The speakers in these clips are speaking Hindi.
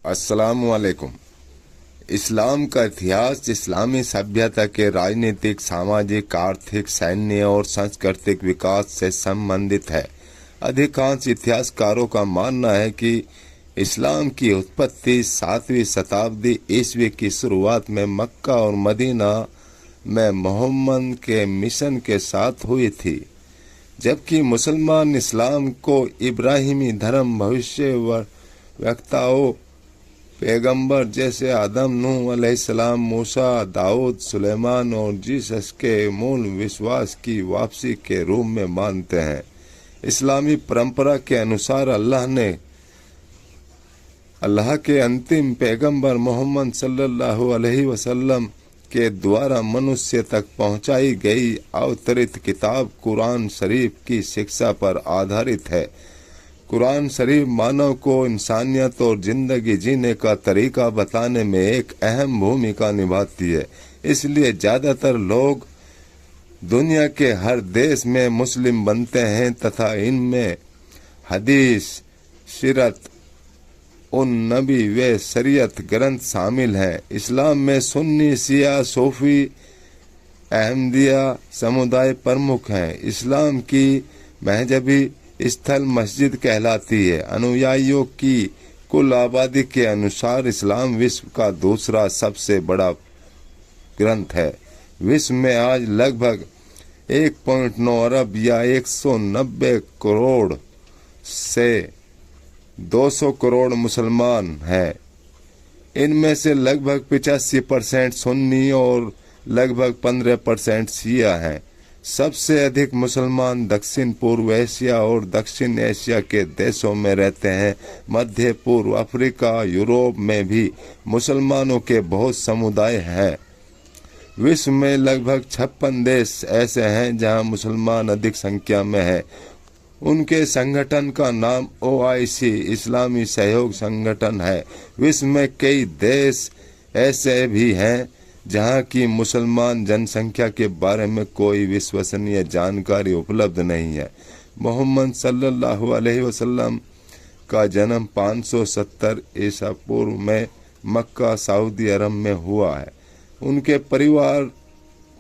अस्सलामुअलैकुम। इस्लाम का इतिहास इस्लामी सभ्यता के राजनीतिक, सामाजिक, आर्थिक, सैन्य और सांस्कृतिक विकास से संबंधित है। अधिकांश इतिहासकारों का मानना है कि इस्लाम की उत्पत्ति 7वीं शताब्दी ईस्वी की शुरुआत में मक्का और मदीना में मोहम्मद के मिशन के साथ हुई थी, जबकि मुसलमान इस्लाम को इब्राहिमी धर्म भविष्यवक्ताओं, पैगंबर जैसे आदम, नूह अलैहिस्सलाम, मूसा, दाऊद, सुलेमान और जीसस के मूल विश्वास की वापसी के रूप में मानते हैं। इस्लामी परंपरा के अनुसार अल्लाह के अंतिम पैगंबर मोहम्मद सल्लल्लाहु अलैहि वसल्लम के द्वारा मनुष्य तक पहुंचाई गई अवतरित किताब कुरान शरीफ की शिक्षा पर आधारित है। कुरान शरीफ मानव को इंसानियत और जिंदगी जीने का तरीका बताने में एक अहम भूमिका निभाती है। इसलिए ज्यादातर लोग दुनिया के हर देश में मुस्लिम बनते हैं तथा इनमें हदीस, सीरत, उन नबी व शरीयत ग्रंथ शामिल हैं। इस्लाम में सुन्नी, शिया, सूफी, अहमदिया समुदाय प्रमुख हैं। इस्लाम की महजबी स्थल मस्जिद कहलाती है। अनुयायियों की कुल आबादी के अनुसार इस्लाम विश्व का दूसरा सबसे बड़ा ग्रंथ है। विश्व में आज लगभग 1.9 अरब या 190 करोड़ से 200 करोड़ मुसलमान हैं। इनमें से लगभग 85% सुन्नी और लगभग 15% शिया हैं। सबसे अधिक मुसलमान दक्षिण पूर्व एशिया और दक्षिण एशिया के देशों में रहते हैं। मध्य पूर्व, अफ्रीका, यूरोप में भी मुसलमानों के बहुत समुदाय हैं। विश्व में लगभग 56 देश ऐसे हैं जहां मुसलमान अधिक संख्या में हैं। उनके संगठन का नाम OIC इस्लामी सहयोग संगठन है। विश्व में कई देश ऐसे भी हैं जहां की मुसलमान जनसंख्या के बारे में कोई विश्वसनीय जानकारी उपलब्ध नहीं है। मोहम्मद सल्लल्लाहु अलैहि वसल्लम का जन्म 570 ईसा पूर्व में मक्का, सऊदी अरब में हुआ है। उनके परिवार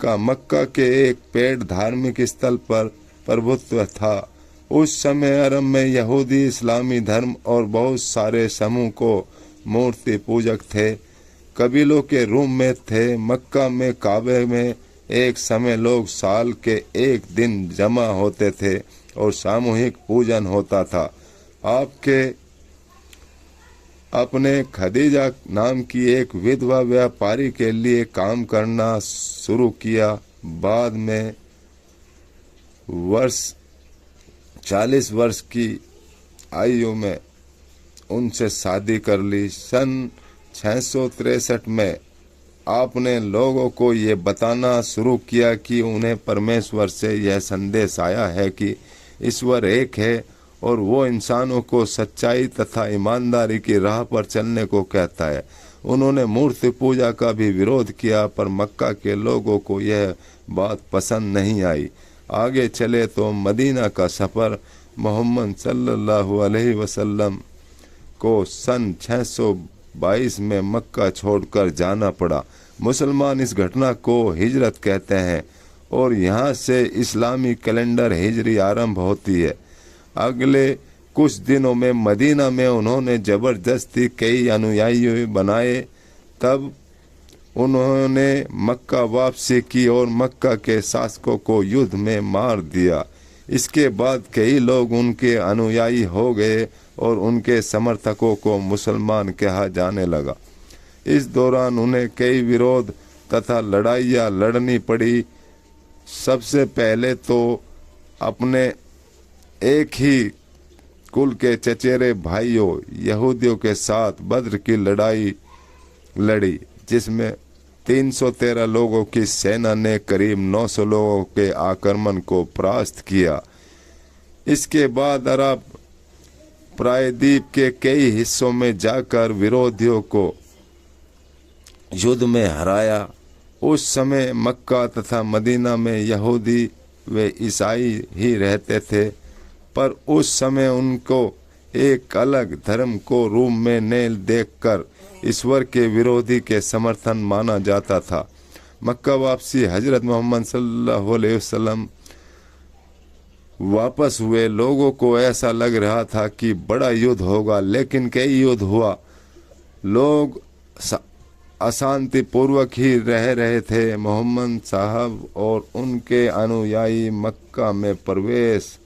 का मक्का के एक पेड़ धार्मिक स्थल पर प्रभुत्व था। उस समय अरब में यहूदी, इस्लामी धर्म और बहुत सारे समूह को मूर्ति पूजक थे। कबीलों के रूप में थे। मक्का में काबे में एक समय लोग साल के एक दिन जमा होते थे और सामूहिक पूजन होता था। आपके अपने खदीजा नाम की एक विधवा व्यापारी के लिए काम करना शुरू किया। बाद में 40 वर्ष की आयु में उनसे शादी कर ली। सन 663 में आपने लोगों को ये बताना शुरू किया कि उन्हें परमेश्वर से यह संदेश आया है कि ईश्वर एक है और वो इंसानों को सच्चाई तथा ईमानदारी की राह पर चलने को कहता है। उन्होंने मूर्ति पूजा का भी विरोध किया, पर मक्का के लोगों को यह बात पसंद नहीं आई। आगे चले तो मदीना का सफ़र मोहम्मद सल्लल्लाहु अलैहि वसल्लम को सन 622 में मक्का छोड़कर जाना पड़ा। मुसलमान इस घटना को हिजरत कहते हैं और यहाँ से इस्लामी कैलेंडर हिजरी आरंभ होती है। अगले कुछ दिनों में मदीना में उन्होंने जबरदस्ती कई अनुयायी बनाए। तब उन्होंने मक्का वापसी की और मक्का के शासकों को युद्ध में मार दिया। इसके बाद कई लोग उनके अनुयायी हो गए और उनके समर्थकों को मुसलमान कहा जाने लगा। इस दौरान उन्हें कई विरोध तथा लड़ाइयाँ लड़नी पड़ी। सबसे पहले तो अपने एक ही कुल के चचेरे भाइयों यहूदियों के साथ बद्र की लड़ाई लड़ी, जिसमें 313 लोगों की सेना ने करीब 900 लोगों के आक्रमण को परास्त किया। इसके बाद अरब प्रायद्वीप के कई हिस्सों में जाकर विरोधियों को युद्ध में हराया। उस समय मक्का तथा मदीना में यहूदी व ईसाई ही रहते थे, पर उस समय उनको एक अलग धर्म को रूम में न देखकर ईश्वर के विरोधी के समर्थन माना जाता था। मक्का वापसी हजरत मोहम्मद सल्लल्लाहु अलैहि वसल्लम वापस हुए। लोगों को ऐसा लग रहा था कि बड़ा युद्ध होगा, लेकिन कई युद्ध हुआ। लोग अशांति पूर्वक ही रह रहे थे। मोहम्मद साहब और उनके अनुयायी मक्का में प्रवेश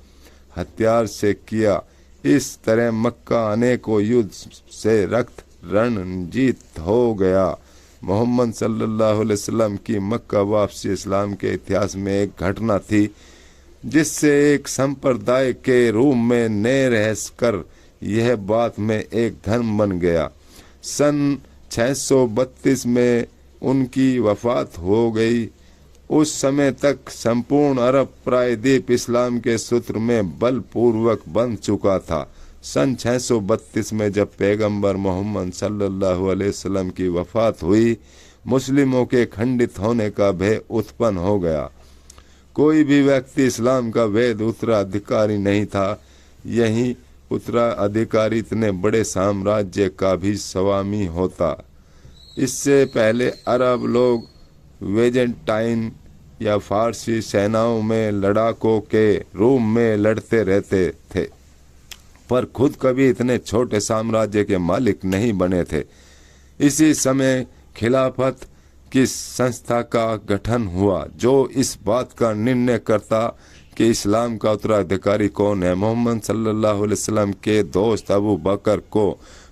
हथियार से किया। इस तरह मक्का अनेकों युद्ध से रक्त रणजीत हो गया। मोहम्मद सल्लल्लाहु अलैहि वसल्लम की मक्का वापसी इस्लाम के इतिहास में एक घटना थी, जिससे एक संप्रदाय के रूप में न रहकर यह बात में एक धर्म बन गया। सन 632 में उनकी वफात हो गई। उस समय तक संपूर्ण अरब प्रायद्वीप इस्लाम के सूत्र में बलपूर्वक बंध चुका था। सन 632 में जब पैगंबर मोहम्मद सल्लल्लाहु अलैहि वसल्लम की वफात हुई, मुस्लिमों के खंडित होने का भय उत्पन्न हो गया। कोई भी व्यक्ति इस्लाम का वैध उत्तराधिकारी नहीं था। यही उत्तराधिकारी इतने बड़े साम्राज्य का भी स्वामी होता। इससे पहले अरब लोग वेजेंटाइन या फारसी सेनाओं में लड़ाकों के रूप में लड़ते रहते थे, पर खुद कभी इतने छोटे साम्राज्य के मालिक नहीं बने थे। इसी समय खिलाफत की संस्था का गठन हुआ, जो इस बात का निर्णय करता कि इस्लाम का उत्तराधिकारी कौन है। मोहम्मद सल्लल्लाहु अलैहि वसल्लम के दोस्त अबू बकर को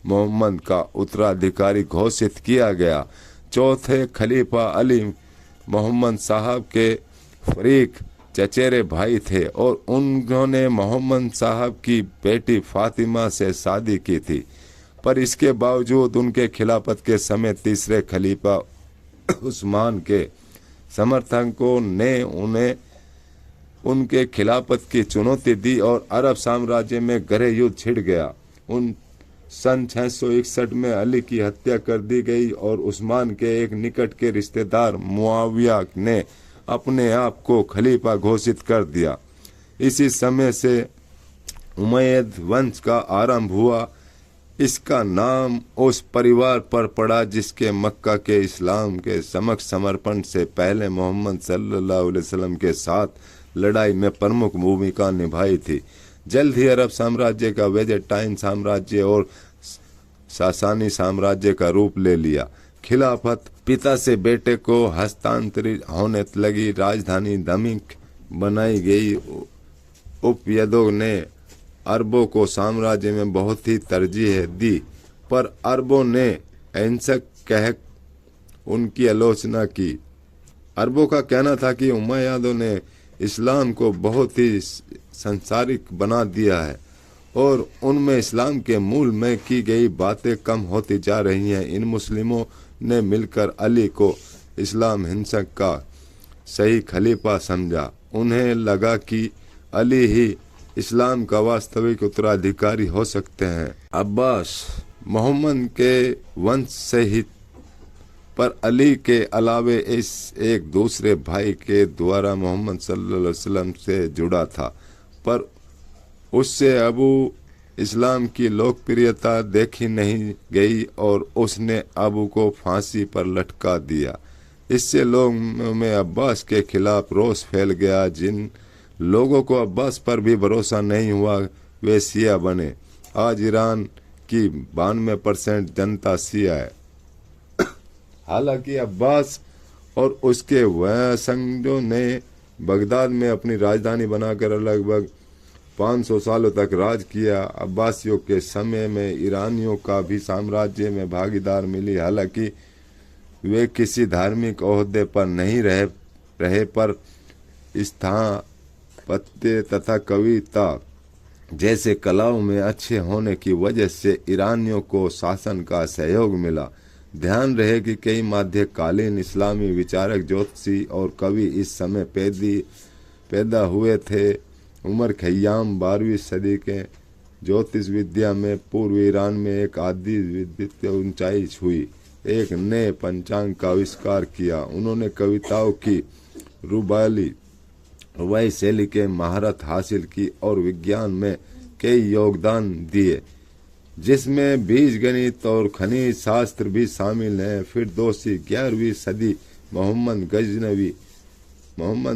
मोहम्मद का उत्तराधिकारी घोषित किया गया। चौथे खलीफा अली मोहम्मद साहब के फरीक चचेरे भाई थे और उन्होंने मोहम्मद साहब की बेटी फातिमा से शादी की थी, पर इसके बावजूद उनके खिलाफत के समय तीसरे खलीफा उस्मान के समर्थकों ने उन्हें उनके खिलाफत की चुनौती दी और अरब साम्राज्य में गहरे युद्ध छिड़ गया। सन 661 में अली की हत्या कर दी गई और उस्मान के एक निकट के रिश्तेदार मुआविया ने अपने आप को खलीफा घोषित कर दिया। इसी समय से उमैयद वंश का आरंभ हुआ। इसका नाम उस परिवार पर पड़ा जिसके मक्का के इस्लाम के समक्ष समर्पण से पहले मोहम्मद सल्लल्लाहु अलैहि वसल्लम के साथ लड़ाई में प्रमुख भूमिका निभाई थी। जल्द ही अरब साम्राज्य का वेजेंटाइन साम्राज्य और सासानी साम्राज्य का रूप ले लिया। खिलाफत पिता से बेटे को हस्तांतरित होने लगी। राजधानी दमिश्क बनाई गई। उपयदों ने अरबों को साम्राज्य में बहुत ही तरजीह दी, पर अरबों ने अहिंसक कह उनकी आलोचना की। अरबों का कहना था कि उमैयादों ने इस्लाम को बहुत ही सांसारिक बना दिया है और उनमें इस्लाम के मूल में की गई बातें कम होती जा रही हैं। इन मुस्लिमों ने मिलकर अली को इस्लाम हिंसक का सही खलीफा समझा। उन्हें लगा कि अली ही इस्लाम का वास्तविक उत्तराधिकारी हो सकते हैं। अब्बास मोहम्मद के वंश से ही, पर अली के अलावे इस एक दूसरे भाई के द्वारा मोहम्मद सल्लल्लाहु अलैहि वसल्लम से जुड़ा था, पर उससे अबू इस्लाम की लोकप्रियता देखी नहीं गई और उसने अबू को फांसी पर लटका दिया। इससे लोगों में अब्बास के खिलाफ रोष फैल गया। जिन लोगों को अब्बास पर भी भरोसा नहीं हुआ वे शिया बने। आज ईरान की 92% जनता शिया है। हालांकि अब्बास और उसके वंशजों ने बगदाद में अपनी राजधानी बनाकर लगभग 500 सालों तक राज किया। अब्बासियों के समय में ईरानियों का भी साम्राज्य में भागीदार मिली। हालांकि वे किसी धार्मिक ओहदे पर नहीं रहे, पर स्थापत्य तथा कविता जैसे कलाओं में अच्छे होने की वजह से ईरानियों को शासन का सहयोग मिला। ध्यान रहे कि कई मध्यकालीन इस्लामी विचारक, ज्योतिषी और कवि इस समय पैदा हुए थे। उमर खय्याम 12वीं सदी के ज्योतिष विद्या में पूर्व ईरान में एक आदि विद्या ऊंचाई छुई, एक नए पंचांग का आविष्कार किया। उन्होंने कविताओं की रुबाई शैली के महारत हासिल की और विज्ञान में कई योगदान दिए, जिसमें बीज गणित और खनिज शास्त्र भी शामिल हैं। फिरदौसी 11वीं सदी मोहम्मद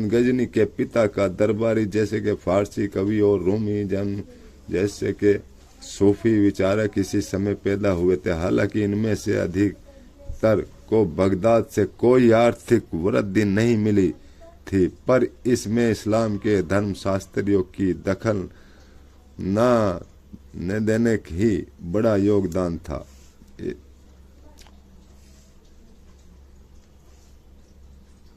गजनी के पिता का दरबारी, जैसे कि फारसी कवि और रूमी जन्म जैसे कि सूफी विचारक इसी समय पैदा हुए थे। हालांकि इनमें से अधिकतर को बगदाद से कोई आर्थिक वृद्धि नहीं मिली थी, पर इसमें इस्लाम के धर्मशास्त्रियों की दखल न देने ही बड़ा योगदान था।